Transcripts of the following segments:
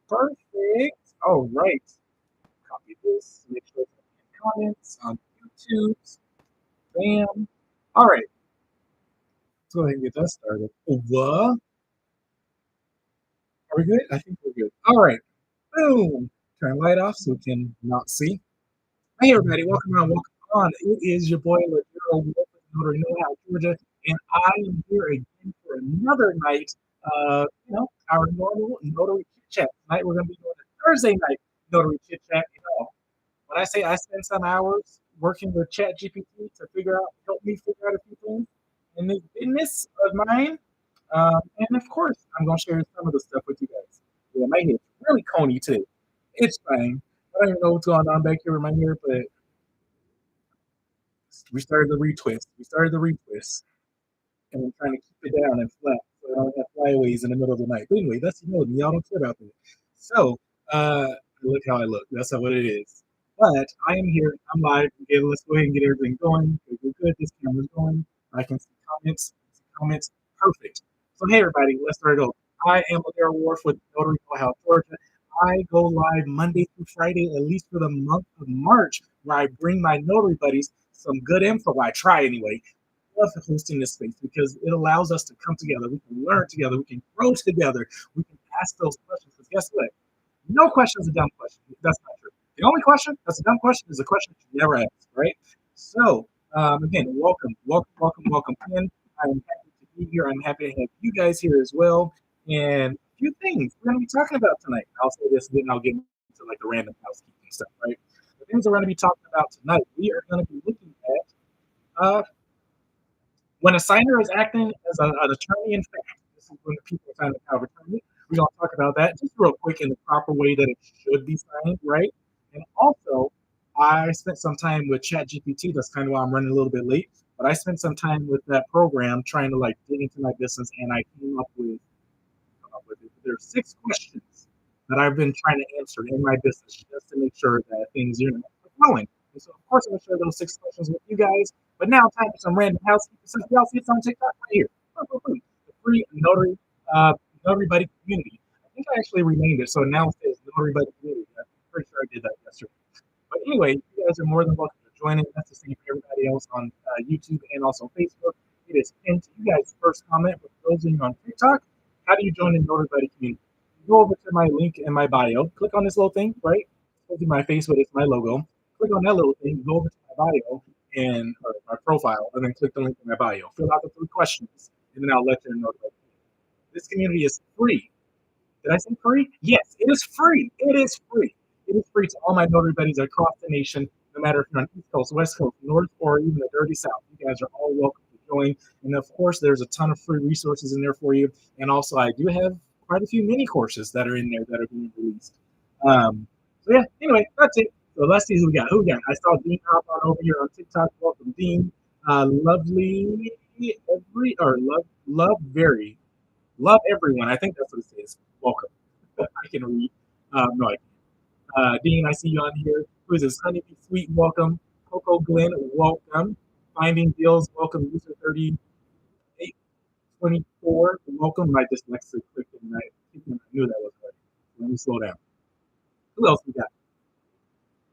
Perfect. All right. Copy this. Make sure it's in comments on YouTube. Bam. All right. Let's go ahead and get that started. What? Are we good? I think we're good. All right. Boom. Turn light off so we can not see. Hey, everybody. Welcome welcome on. It is your boy, Ladero, Notary Know-How, Georgia, and I am here again for another night of, our normal Notary Chit-Chat. Tonight, we're going to be doing a Thursday night Notary Chit-Chat. When I say I spend some hours working with Chat GPT to help me figure out a few things in this business of mine, and of course, I'm going to share some of the stuff with you guys. Yeah, my hair's really coney today. It's fine. I don't even know what's going on back here with my hair, but we started the retwist. And I'm trying to keep it down and flat so I don't have flyaways in the middle of the night. But anyway, that's y'all don't care about that. So, look how I look. That's what it is. But I am here. I'm live. Okay, let's go ahead and get everything going. Okay, we're good. This camera's going. I can see comments. Perfect. So, hey, everybody, let's start it over. I am Ladera Wharf with Notary Know-How, Georgia. I go live Monday through Friday, at least for the month of March, where I bring my notary buddies some good info. I try anyway. Love hosting this space because it allows us to come together. We can learn together. We can grow together. We can ask those questions. Because guess what? No question is a dumb question. That's not true. The only question that's a dumb question is a question that you never ask, right? So, again, welcome in. I'm happy to be here. I'm happy to have you guys here as well. And a few things we're going to be talking about tonight. I'll say this, and then I'll get into like the random housekeeping stuff, right? The things we're going to be talking about tonight, we are going to be looking at when a signer is acting as an attorney in fact. This is when the people sign the power of attorney. We're going to talk about that just real quick in the proper way that it should be signed, right? And also, I spent some time with ChatGPT. That's kind of why I'm running a little bit late. But I spent some time with that program trying to like dig into my business, and I came up with it. There's 6 questions that I've been trying to answer in my business just to make sure that things are flowing. And so, of course, I'm going to share those 6 questions with you guys. But now, time for some random housekeeping. Since y'all see it's on TikTok right here, the free Notary Buddy community. I think I actually renamed it, so now it says Notary Buddy community. I'm pretty sure I did that yesterday. But anyway, you guys are more than welcome to join in. That's the same for everybody else on YouTube and also Facebook. It is pinned to you guys' first comment. But for those of you on TikTok, how do you join the Notary Buddy community? Go over to my link in my bio. Click on this little thing, right? Go to my face, but it's my logo. Click on that little thing. Go over to my bio and or my profile, and then click the link in my bio. Fill out the 3 questions, and then I'll let you know. This community is free. Did I say free? Yes, it is free. It is free. It is free to all my notary buddies across the nation, no matter if you're on East Coast, West Coast, North, or even the dirty South. You guys are all welcome to join. And of course, there's a ton of free resources in there for you. And also, I do have quite a few mini courses that are in there that are being released. So yeah, anyway, that's it. So let's see who we got. I saw Dean hop on over here on TikTok. Welcome, Dean. Lovely love everyone. I think that's what it says. Welcome. I can read. No, I can't. Dean, I see you on here. Who is this? Honeybee Sweet, welcome. Coco Glenn, welcome. Finding Deals, welcome. User 3824, welcome. My dyslexic clicked in. I knew that was right. Let me slow down. Who else we got?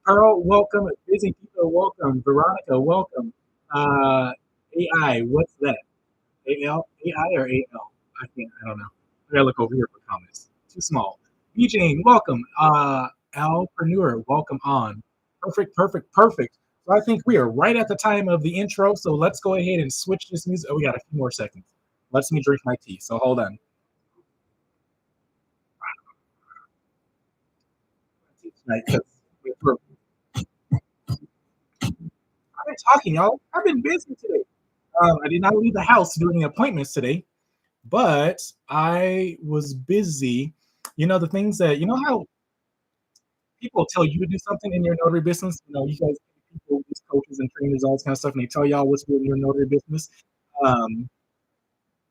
Pearl, welcome. Busy People, welcome. Veronica, welcome. AI, what's that? AL? AI or AL? I don't know. I gotta look over here for comments. Too small. Jane, welcome. Alpreneur, welcome on. Perfect. So I think we are right at the time of the intro. So let's go ahead and switch this music. Oh, we got a few more seconds. Let me drink my tea. So hold on. I've been talking, y'all. I've been busy today. I did not leave the house to do any appointments today, but I was busy. The things that, how people tell you to do something in your notary business. You guys, people, these coaches and trainers, all this kind of stuff, and they tell y'all what's good in your notary business,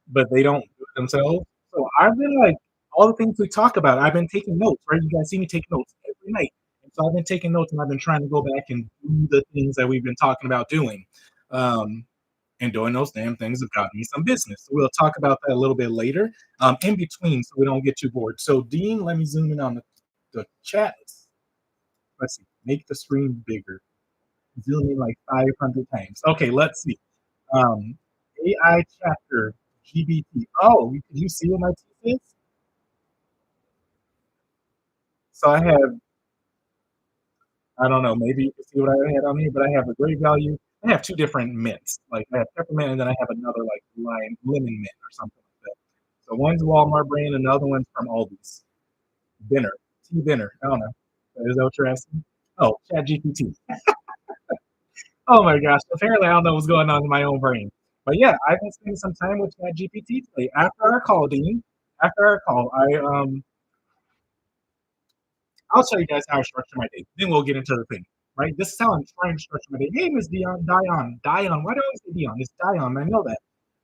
but they don't do it themselves. So I've been like, all the things we talk about, I've been taking notes, right? You guys see me take notes every night. And so I've been taking notes, and I've been trying to go back and do the things that we've been talking about doing. And doing those damn things have gotten me some business. So we'll talk about that a little bit later in between so we don't get too bored. So Dean, let me zoom in on the chat. Let's see. Make the screen bigger. Zoom in like 500 times. Okay, let's see. Um, AI chapter GBT. Oh, did you see what my teeth is? So I have, I don't know, maybe you can see what I had on here, but I have a great value. I have two different mints. Like I have peppermint and then I have another like lemon mint or something like that. So one's Walmart brand, and the other one's from Aldi's. Dinner. Tea dinner. I don't know. Is that what you're asking? Oh, Chat GPT. Oh my gosh. Apparently I don't know what's going on in my own brain. But yeah, I've been spending some time with Chat GPT today. After our call, Dean, after our call, I'll show you guys how I structure my day. Then we'll get into the thing. Right? This is how I'm trying to structure my day. Hey, Miss Dion. Why do I always say Dion? It's Dion. I know that.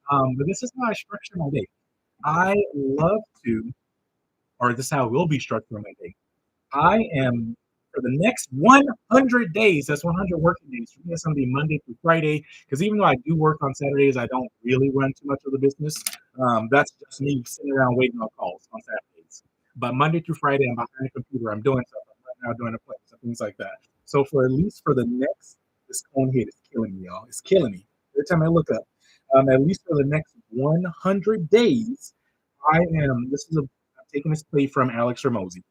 But this is how I structure my day. I love to, or this is how I will be structuring my day. I am for the next 100 days. That's 100 working days. For me, it's going to be Monday through Friday. Because even though I do work on Saturdays, I don't really run too much of the business. That's just me sitting around waiting on calls on Saturdays. But Monday through Friday, I'm behind a computer. I'm doing stuff. I'm right now doing a place and things like that. So for at least for the next, this cone head is killing me, y'all. It's killing me every time I look up. At least for the next 100 days, I am. I'm taking this play from Alex Ramosi.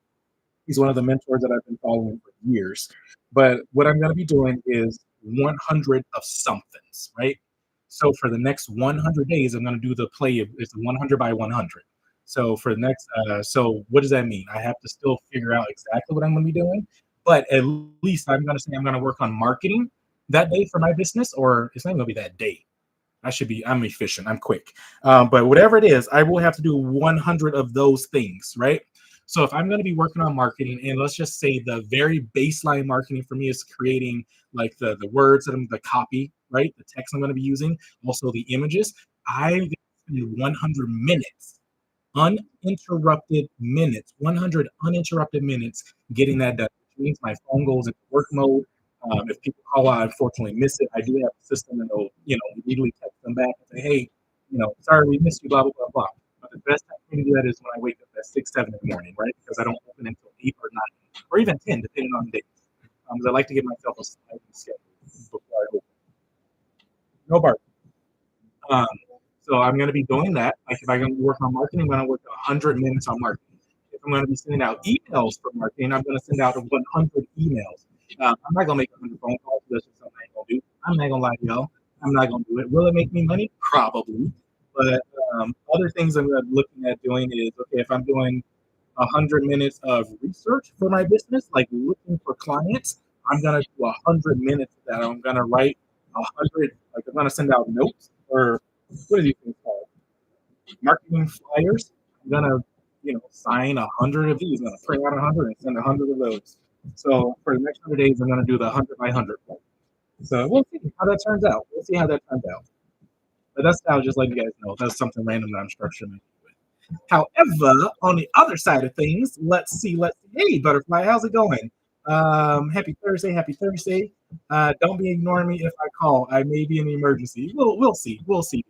He's one of the mentors that I've been following for years. But what I'm going to be doing is 100 of somethings, right? So for the next 100 days, I'm going to do the play of it's 100 by 100. So for the next, so what does that mean? I have to still figure out exactly what I'm going to be doing, but at least I'm going to say I'm going to work on marketing that day for my business, or it's not going to be that day. I'm efficient. I'm quick. But whatever it is, I will have to do 100 of those things, right? So if I'm going to be working on marketing, and let's just say the very baseline marketing for me is creating like the words the copy, right? The text I'm going to be using, also the images. I spend 100 minutes, uninterrupted minutes, 100 uninterrupted minutes getting that done. Which means my phone goes into work mode. If people call out, I unfortunately miss it. I do have a system and they'll, immediately text them back and say, hey, sorry we missed you, blah, blah, blah, blah. But the best time for me to do that is when I wake up at 6, 7 in the morning, right? Because I don't open until 8 or 9, or even 10, depending on the days. Because I like to give myself a sliding schedule before I open. No bark. Um, so I'm going to be doing that. Like if I'm going to work on marketing, I'm going to work 100 minutes on marketing. If I'm going to be sending out emails for marketing, I'm going to send out 100 emails. I'm not going to make 100 phone calls. That's just something I ain't going to do. I'm not going to lie to y'all. I'm not going to do it. Will it make me money? Probably. But other things I'm looking at doing is, okay, if I'm doing 100 minutes of research for my business, like looking for clients, I'm going to do 100 minutes of that. I'm going to write 100, like I'm going to send out notes or what do you think called? Marketing flyers. I'm going to, sign 100 of these. I'm going to print out 100 and send 100 of those. So for the next 100 days, I'm going to do the 100 by 100. So we'll see how that turns out. We'll see how that turns out. But that's how just letting you guys know. That's something random that I'm structuring. However, on the other side of things, let's see. Hey, Butterfly, how's it going? Happy Thursday. Don't be ignoring me if I call. I may be in an emergency. We'll see. We'll see.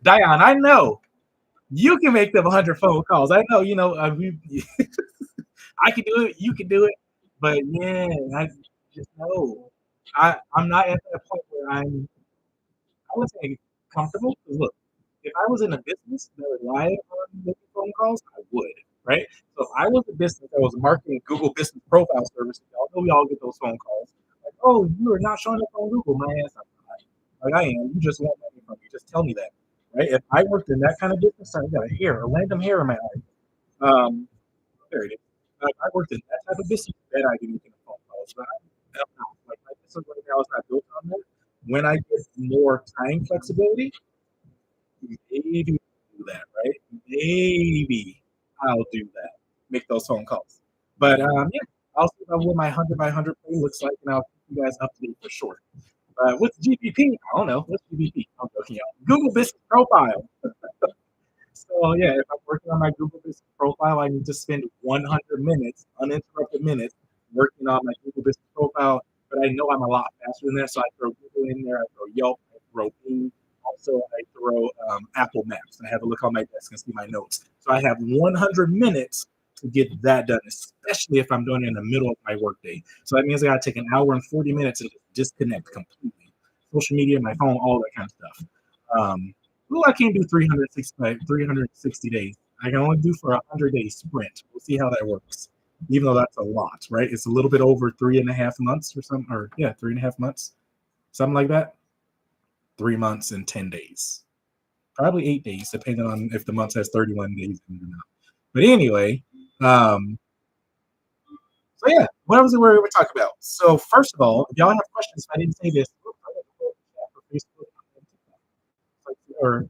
Dion, I know you can make them 100 phone calls. I know, I can do it. You can do it. But yeah, I just know I'm not at that point where I would say comfortable. Because look, if I was in a business that relied on making phone calls, I would, right? So if I was a business that was marketing Google Business Profile Services, y'all know we all get those phone calls. Like, oh, you are not showing up on Google. My ass, I'm not. Like I am. You just want money from me. Just tell me that, right? If I worked in that kind of business, I got a random hair in my eye. There it is. If I worked in that type of business, then I'd be making phone calls. But I don't know. Like my business right now is not built on that. When I get more time flexibility, maybe I'll do that, right? Maybe I'll do that. Make those phone calls. But yeah, I'll see what my 100 by 100 play looks like, and I'll keep you guys up to date for sure. What's GBP? I don't know. What's GBP? I'm joking, y'all. Google Business Profile. So yeah, if I'm working on my Google Business Profile, I need to spend 100 minutes, uninterrupted minutes, working on my Google Business Profile. But I know I'm a lot faster than that, so I throw Google in there, I throw Yelp, I throw Bing, also I throw Apple Maps. I have a look on my desk and see my notes. So I have 100 minutes to get that done, especially if I'm doing it in the middle of my workday. So that means I got to take an hour and 40 minutes and just disconnect completely. Social media, my phone, all that kind of stuff. Well, I can't do 360 days. I can only do for a 100-day sprint. We'll see how that works. Even though that's a lot, right? It's a little bit over 3.5 months or something, or yeah, 3.5 months, something like that. 3 months and 10 days. Probably 8 days, depending on if the month has 31 days in it or not. But anyway, so yeah, what was it we were talking about? So first of all, if y'all have questions, if I didn't say this, Facebook or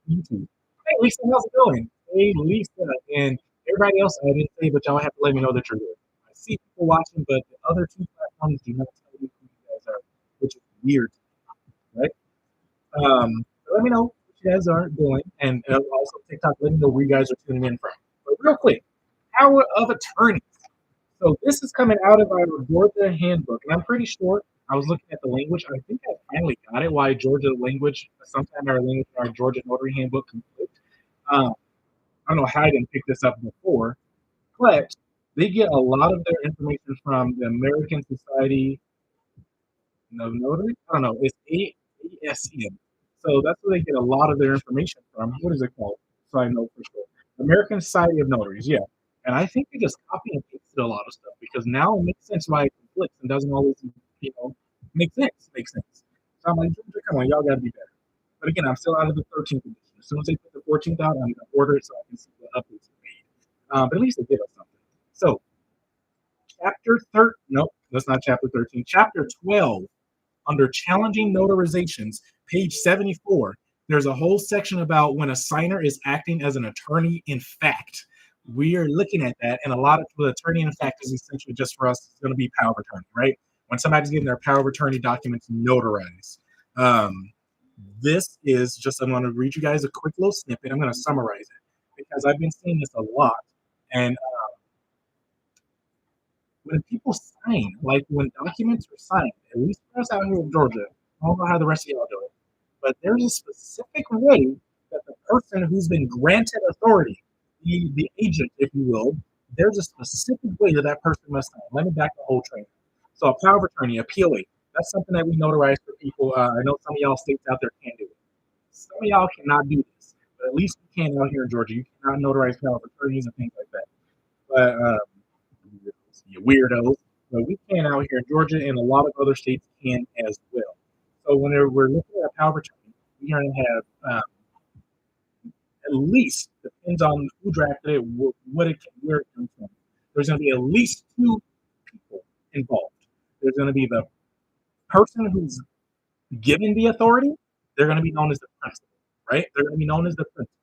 YouTube. Hey Lisa, how's it going? Hey Lisa, and everybody else I didn't say, but y'all have to let me know that you're here. I see people watching, but the other two platforms do not tell me who you guys are, which is weird, right? Let me know what you guys are doing, and also TikTok, let me know where you guys are tuning in from. But real quick, power of attorney. So this is coming out of our Georgia handbook, and I'm pretty sure I was looking at the language. I think I finally got it. Why Georgia language? Sometimes our language, our Georgia Notary Handbook conflict. I don't know how I didn't pick this up before, but they get a lot of their information from the American Society of Notary. I don't know. It's ASN. So that's where they get a lot of their information from. What is it called? So I know for sure. American Society of Notaries. Yeah. And I think they just copy and pasted a lot of stuff because now it makes sense why it conflicts and doesn't always, make sense. Makes sense. So I'm like, come on, y'all got to be better. But again, I'm still out of the 13th edition. As soon as they put the 14th out, I'm going to order it so I can see what updates are made. But at least they give us something. So, chapter 13, nope, that's not chapter 13. Chapter 12, under challenging notarizations, page 74, there's a whole section about when a signer is acting as an attorney in fact. We are looking at that, and a lot of the attorney in fact is essentially just for us, it's going to be power of attorney, right? When somebody's getting their power of attorney documents notarized. This is just, I'm going to read you guys a quick little snippet. I'm going to summarize it because I've been seeing this a lot. And when people sign, like when documents are signed, at least for us out here in Georgia, I don't know how the rest of y'all do it, but there's a specific way that the person who's been granted authority, the agent, if you will, there's a specific way that that person must sign. Let me back the whole train. So a power of attorney, a POA, that's something that we notarize for people. I know some of y'all states out there can't do it. Some of y'all cannot do this, but at least we can out here in Georgia. You cannot notarize power of attorneys and things like that. But you weirdos. But we can out here in Georgia, and a lot of other states can as well. So whenever we're looking at power of attorney, we're going to have at least, depends on who drafted it, what it can, where it comes from. There's going to be at least two people involved. There's going to be the person who's given the authority. They're going to be known as the principal, right? They're going to be known as the principal.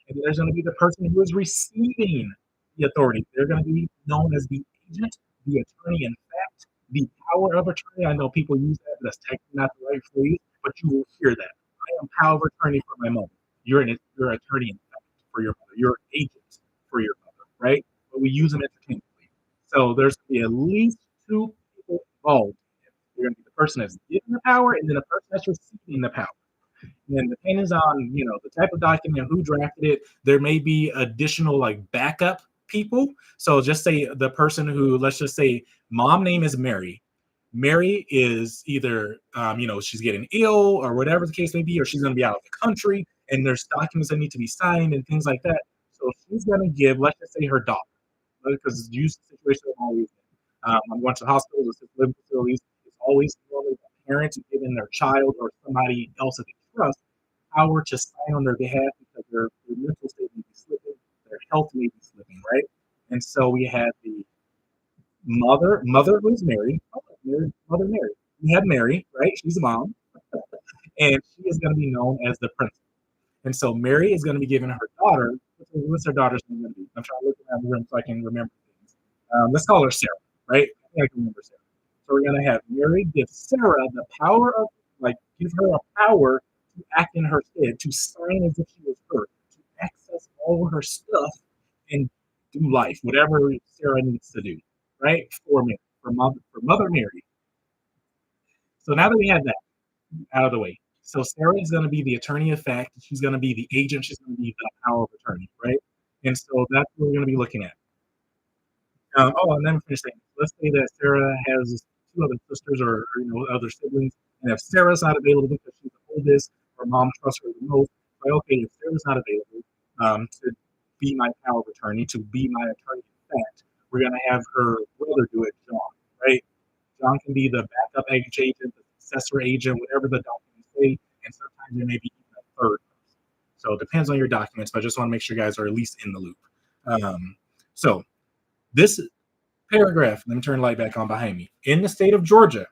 And there's going to be the person who is receiving the authority. They're going to be known as the agent, the attorney in fact, the power of attorney. I know people use that, but that's technically not the right phrase, but you will hear that. I am power of attorney for my mother. You're an attorney in fact for your mother. You're an agent for your mother, right? But we use them interchangeably. So there's going to be at least two people involved. You're going to be the person that's giving the power and then the person that's receiving the power. And depends on the type of document, who drafted it. There may be additional like backup people. So just say the person who, let's just say, mom name is Mary. Mary is either she's getting ill or whatever the case may be, or she's going to be out of the country, and there's documents that need to be signed and things like that. So she's going to give, let's just say, her daughter, because it's usually the situation always. I'm going to hospitals, assisted living facilities. It's always normally the parents giving their child or somebody else that they trust power to sign on their behalf because their mental state may be slipping, their health may be slipping, right? And so we have the mother who's married, mother Mary. We have Mary, right? She's a mom, and she is going to be known as the principal. And so Mary is going to be giving her daughter, what's her daughter's name going to be? I'm trying to look around the room so I can remember things. Let's call her Sarah, right? I think I can remember Sarah. So we're going to have Mary give Sarah the power of, give her a power to act in her stead, to sign as if she was her, to access all her stuff and do life, whatever Sarah needs to do, right? For Mary, for Mother Mary. So now that we have that out of the way, so Sarah is going to be the attorney of fact. She's going to be the agent. She's going to be the power of attorney, right? And so that's what we're going to be looking at. Oh, and then finish saying, let's say that Sarah has two other sisters or other siblings, and if Sarah's not available because she's the oldest, or mom trusts her the most, like okay, if Sarah's not available to be my power of attorney, to be my attorney in fact, we're gonna have her brother do it, John, right? John can be the backup agent, the successor agent, whatever the documents say, and sometimes there may be even a third person. So it depends on your documents, but I just want to make sure you guys are at least in the loop. So this paragraph, let me turn the light back on behind me. In the state of Georgia,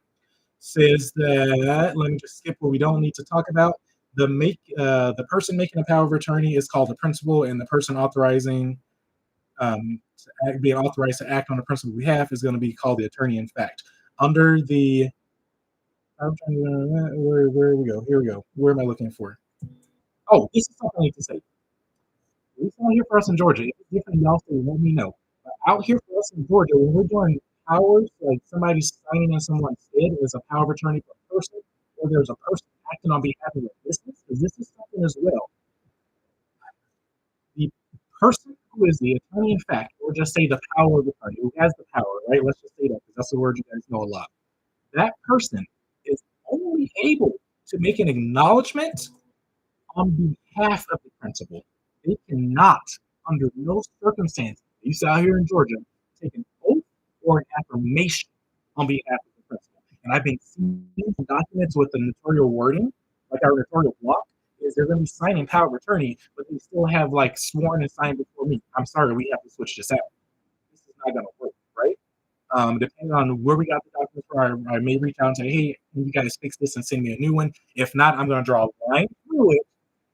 says that, let me just skip what we don't need to talk about. The person making a power of attorney is called the principal, and the person authorizing being authorized to act on the principal's behalf is going to be called the attorney in fact. Under the where we go? Here we go. Where am I looking for? Oh, this is something I need to say. It's not here for us in Georgia. If it's different, y'all say, let me know. But out here for us in Georgia, when we're doing powers, like somebody's signing in someone's stead as a power of attorney for a person, or there's a person acting on behalf of a business, because this is something as well. The person who is the attorney in fact, or just say the power of attorney, who has the power, right? Let's just say that because that's the word you guys know a lot. That person is only able to make an acknowledgement on behalf of the principal. They cannot, under no circumstances, at least out here in Georgia, take an oath or an affirmation on behalf of the principal. And I've been seeing documents with the notarial wording, like our notarial block, is they're going to be signing power of attorney, but they still have like sworn and signed before me. I'm sorry, we have to switch this out. This is not going to work, right? Depending on where we got the documents from, I may reach out and say, hey, can you guys fix this and send me a new one? If not, I'm going to draw a line through it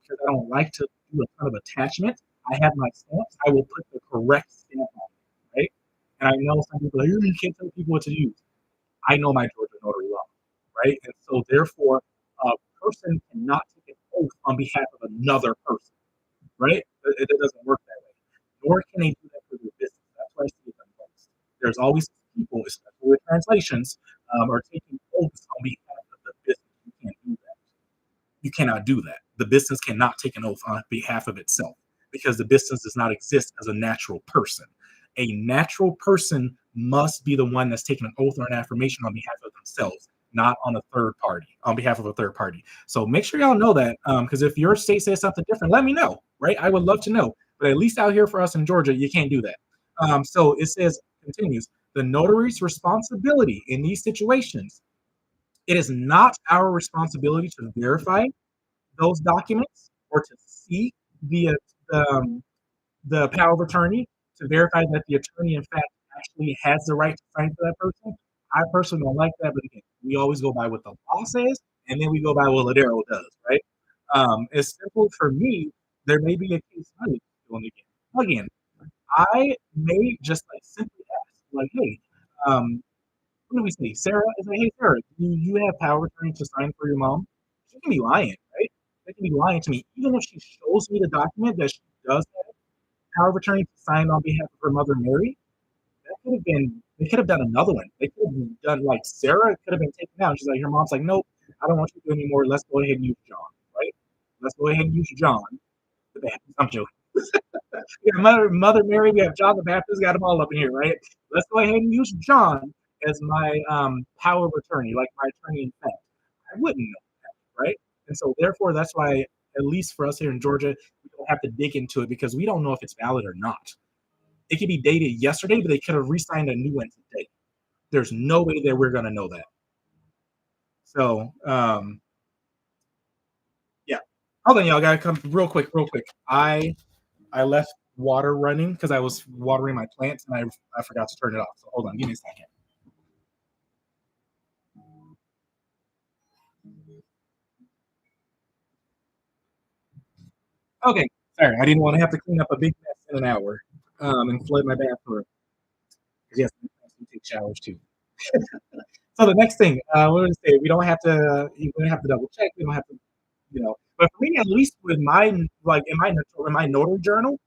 because I don't like to do a ton of attachment. I have my stamps. I will put the correct stamp on it, right? And I know some people are like, you can't tell people what to use. I know my Georgia notary law, right? And so therefore, a person cannot take an oath on behalf of another person, right? It doesn't work that way. Nor can they do that for their business. That's why I see it the most. There's always people, especially with translations, are taking oaths on behalf of the business. You can't do that. You cannot do that. The business cannot take an oath on behalf of itself because the business does not exist as a natural person. A natural person must be the one that's taking an oath or an affirmation on behalf of themselves, not on a third party, on behalf of a third party. So make sure y'all know that, because if your state says something different, let me know, right? I would love to know. But at least out here for us in Georgia, you can't do that. So it says, continues, the notary's responsibility in these situations, it is not our responsibility to verify those documents or to see the the power of attorney to verify that the attorney, in fact, actually has the right to sign for that person. I personally don't like that, but again, we always go by what the law says, and then we go by what Ladero does, right? It's simple for me. There may be a case study doing again. Again, I may just like simply ask, like, hey, what do we say? Sarah is like, hey, Sarah, do you have power of attorney to sign for your mom? She can be lying, right? They can be lying to me, even if she shows me the document that she does have power of attorney to sign on behalf of her mother, Mary. That could have been. They could have done another one. They could have done like Sarah could have been taken out. She's like, her mom's like, nope, I don't want you to do anymore. Let's go ahead and use John, right? Let's go ahead and use John the Baptist. I'm joking. We got Mother Mary. We have John the Baptist. Got them all up in here, right? Let's go ahead and use John as my power of attorney, like my attorney in fact. I wouldn't know that, right? And so therefore, that's why, at least for us here in Georgia, we don't have to dig into it because we don't know if it's valid or not. It could be dated yesterday, but they could have re-signed a new one today. There's no way that we're gonna know that. So yeah. Hold on, y'all gotta come real quick, real quick. I left water running because I was watering my plants and I forgot to turn it off. So hold on, give me a second. Okay, sorry, I didn't want to have to clean up a big mess in an hour and flood my bathroom. Yes, we take showers too. So the next thing, what did I say? We don't have to double check. We don't have to, But for me, at least with my like in my notary journal,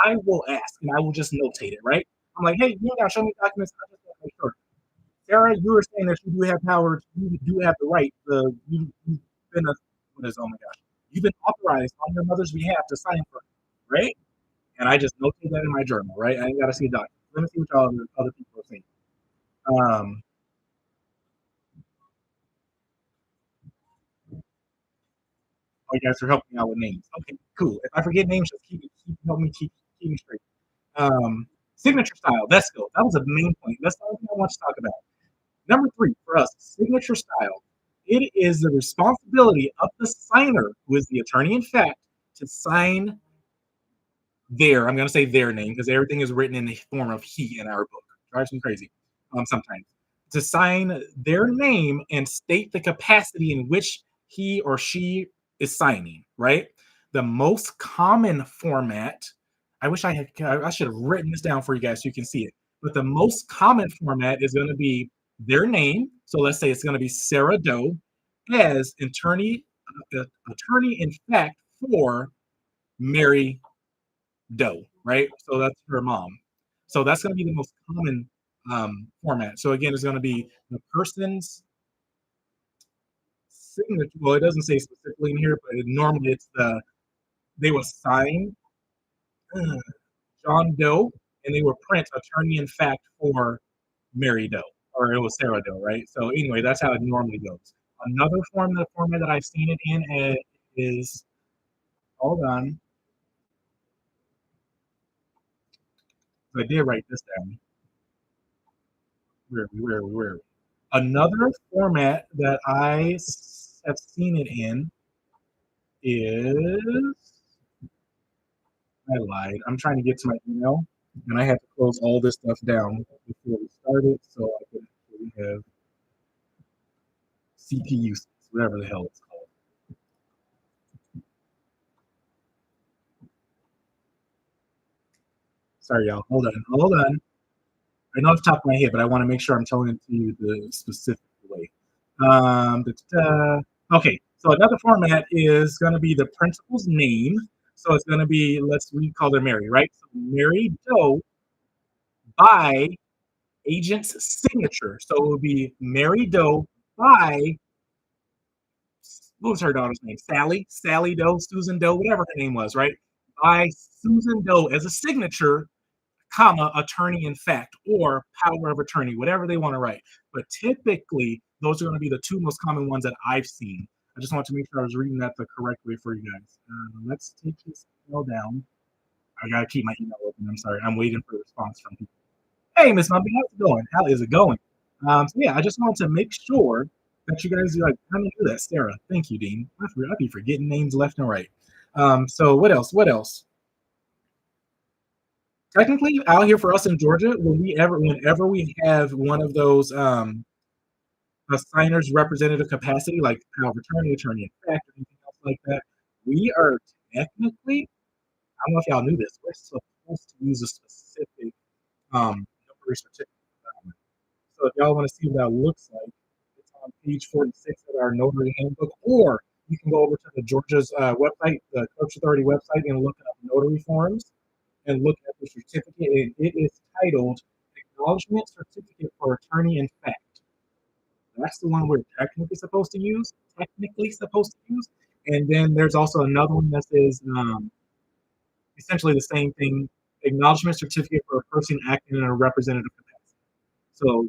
I will ask and I will just notate it. Right? I'm like, hey, you gotta show me documents. I just want to make sure. Sarah, you were saying that you do have power. You do have the right. You've been a what is? Oh my gosh, you've been authorized on your mother's behalf to sign for it, right? And I just notate that in my journal, right? I ain't got to see a document. Let me see what y'all other people are saying. Um, oh, you guys are helping me out with names. Okay, cool. If I forget names, just help me keep me straight. Signature style. That's good. That was a main point. That's the only thing I want to talk about. Number three for us, signature style. It is the responsibility of the signer, who is the attorney in fact, to sign I'm going to say their name because everything is written in the form of he in our book. Drives me crazy sometimes. To sign their name and state the capacity in which he or she is signing, right? The most common format, I should have written this down for you guys so you can see it. But the most common format is going to be their name. So let's say it's going to be Sarah Doe as attorney in fact for Mary Doe, right? So that's her mom. So that's going to be the most common format. So again, it's going to be the person's signature. Well, it doesn't say specifically in here, but normally they will sign John Doe and they will print attorney in fact for Mary Doe, or it was Sarah Doe, right? So anyway, that's how it normally goes. Another format that I've seen it in is, hold on, I did write this down. Where? Another format that have seen it in is, I lied. I'm trying to get to my email, and I had to close all this stuff down before we started, so I could actually have CPU space, whatever the hell it's called. Sorry, y'all. Hold on. I know off the top of my head, but I want to make sure I'm telling it to you the specific way. Okay, so another format is going to be the principal's name. So it's going to be, we call her Mary, right? So Mary Doe by agent's signature. So it would be Mary Doe by, what was her daughter's name? Sally Doe, Susan Doe, whatever her name was, right? By Susan Doe as a signature, comma, attorney in fact, or power of attorney, whatever they want to write. But typically, those are going to be the two most common ones that I've seen. I just want to make sure I was reading that the correct way for you guys. Let's take this email down. I got to keep my email open. I'm sorry. I'm waiting for a response from people. Hey, Miss Mumpy, how's it going? How is it going? So yeah, I just wanted to make sure that you guys are like, how do you do that, Sarah? Thank you, Dean. I'd be forgetting names left and right. So what else? What else? Technically, out here for us in Georgia, whenever we have one of those a signer's representative capacity, like power of attorney, attorney in fact, or anything else like that, we are technically, I don't know if y'all knew this, we're supposed to use a specific notary certificate. So if y'all want to see what that looks like, it's on page 46 of our notary handbook, or you can go over to the Georgia's website, the Coach Authority website, and look up notary forms and look at the certificate, and it is titled Acknowledgement Certificate for Attorney in Fact. That's the one we're technically supposed to use. And then there's also another one that says essentially the same thing, Acknowledgement Certificate for a person acting in a representative capacity. So